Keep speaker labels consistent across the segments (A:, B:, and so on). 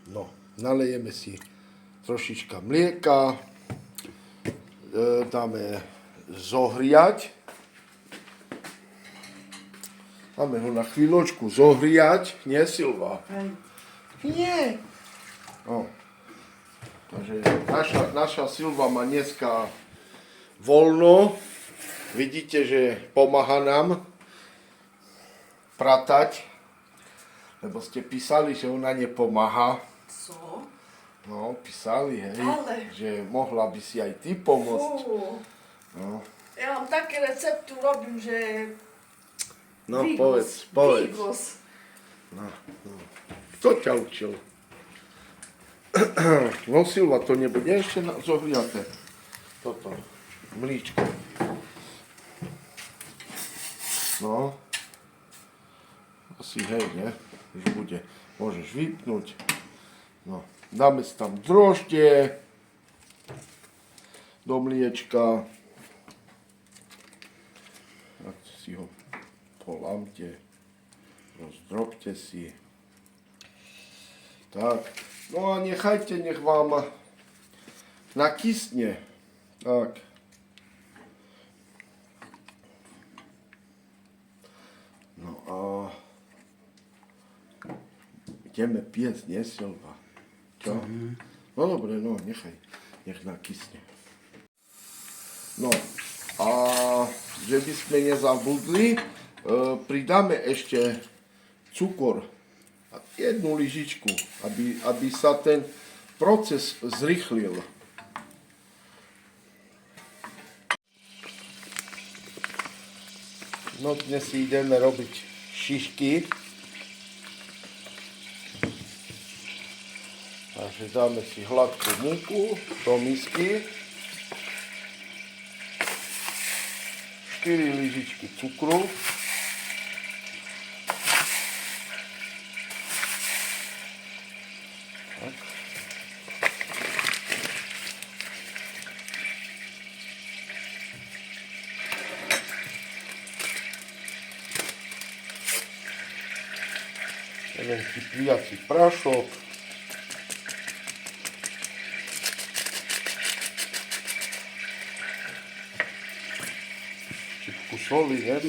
A: No, nalejeme si trošička mlieka, dáme zohriať. Dáme ho na chvíľočku zohriať, nie Silva? Nie. No. Takže naša Silva má dneska voľno. Vidíte, že pomáha nám pratať, lebo ste písali, že ona nepomáha.
B: Co?
A: No, písali, hej,
B: Ale.
A: že mohla by si aj ty pomôcť. No,
B: Ja mám také recepty robím, že...
A: no
B: Vigos,
A: povedz.
B: Vigos.
A: No. Kto ťa učil? No Silva, to nebude ešte zohriaté. Toto, mlíčko. No. Asi hej, ne? Už bude. Môžeš vypnúť. No. Dáme si tam droždie do mliečka. Tak si ho polamte. Rozdrobte si. Tak. No a nechajte, nech vám nakysne. Tak. No a ideme piesť, nie Silva? Čo? No dobre, no nechaj. Nech nakysne. No a že by sme nezabudli, pridáme ešte cukor. Jednu lyžičku, aby sa ten proces zrýchlil. No dnes si ideme robiť šišky. Takže dáme si hladkú múku do misky. 4 lyžičky cukru. Tak. Jeden kypliací prášok. Čipku soli, ne?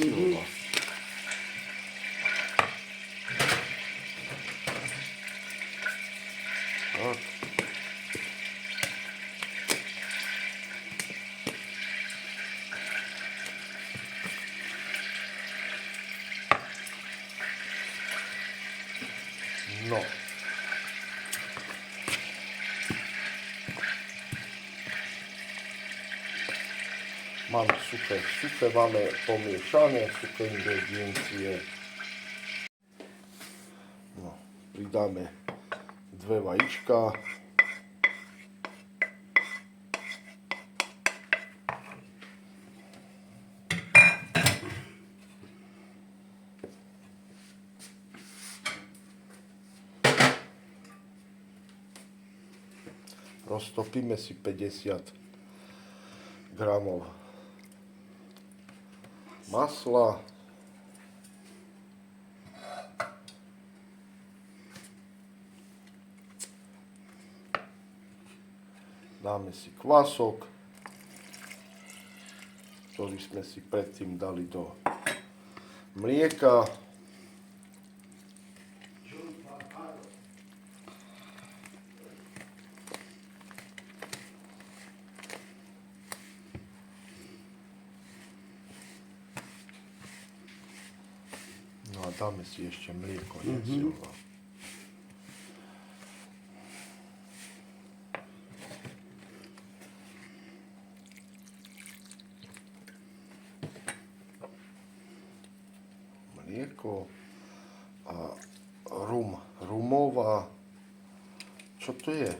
A: Tak. No. Máme suché, máme pomiešané suché ingrediencie. No, pridáme 2 vajíčka. Roztopíme si 50 gramov masla. Dáme si kvások, ktorý sme si predtým dali do mlieka. No a dáme si ešte mlieko, Silva. Mlieko a rumová, čo to je?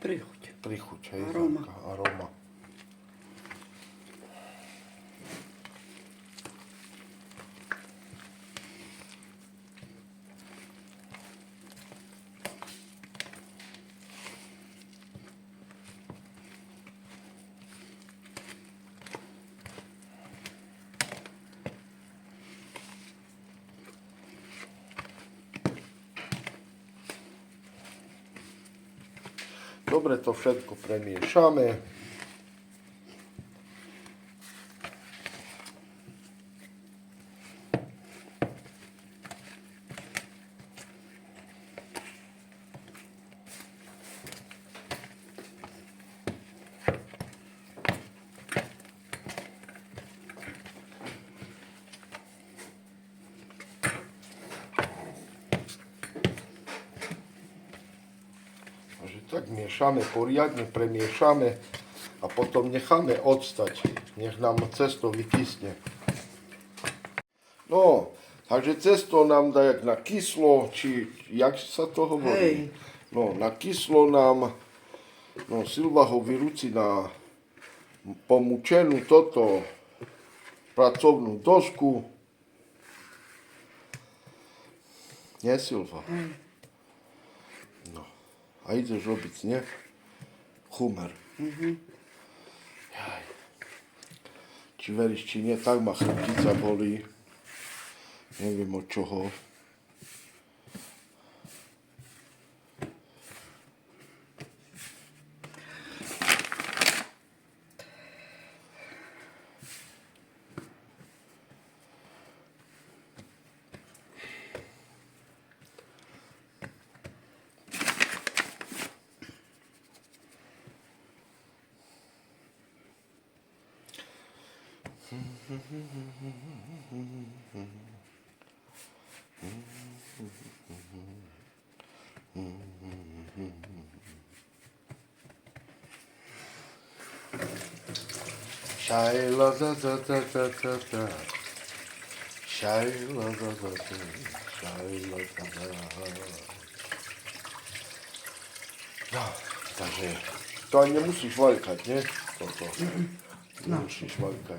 A: Prichuť, hej,
B: Aroma.
A: taká aroma. Dobre to všetko premiešame. Takže tak miešame, poriadne premiešame a potom necháme odstať. Nech nám cesto vykyslne. No, takže cesto nám dá jak na kyslo, či jak sa to hovorí?
B: Hej.
A: No, na kyslo nám, no Silva ho vyrúci na pomúčenú toto pracovnú dosku. Nie, Silva? No. A ideš robiť, nie? Chumer. Jaj. Či veríš, či nie, tak ma chrbtica bolí. Neviem od čoho. Shayla da da da da da da. Shayla da da da. Shayla da da. No, takže to ani nemusíš valkať, nie? Toto. Nemusíš valkať.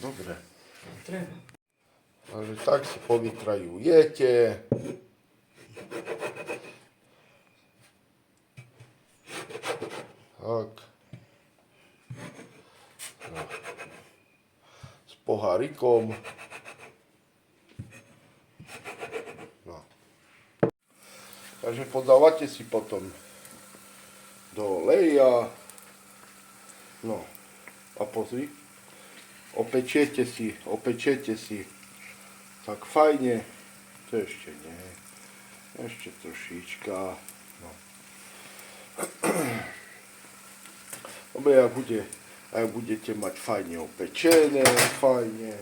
A: Dobre.
B: Treba.
A: Takže tak si povytrajujete. Tak. No. S pohárikom. No. Takže podávate si potom do oleja. No. A pozri. Opečiete si tak fajne. To ešte nie. Ešte trošička. No. Dobre, ak budete mať fajne opečené, fajne.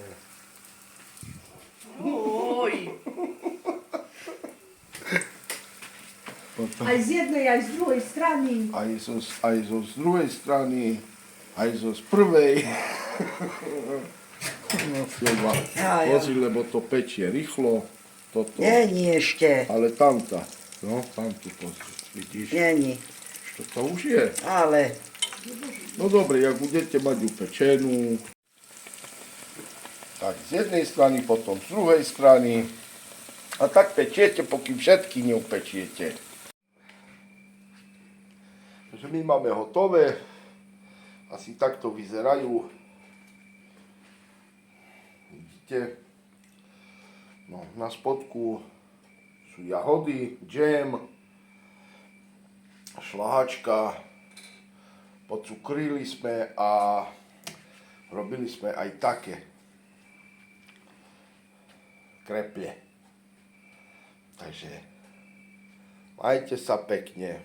B: Oj.
C: Aj z jednej, aj z druhej strany.
A: Aj zo z druhej strany, aj zo z prvej. No, Silva,
C: Ja.
A: pozri, lebo to pečie rýchlo. Toto.
C: Není ešte.
A: Ale tamta. No, tamtu pozri. Vidíš?
C: Není.
A: Čo to už je?
C: Ale
A: No dobre, ak budete mať upečenú, tak z jednej strany, potom z druhej strany. A tak pečiete, pokým všetky neupečiete. Takže my máme hotové. Asi takto vyzerajú. Vidíte? No, na spodku sú jahody, džem, šlahačka. Pocukrili sme a robili sme aj také kreple. Takže majte sa pekne.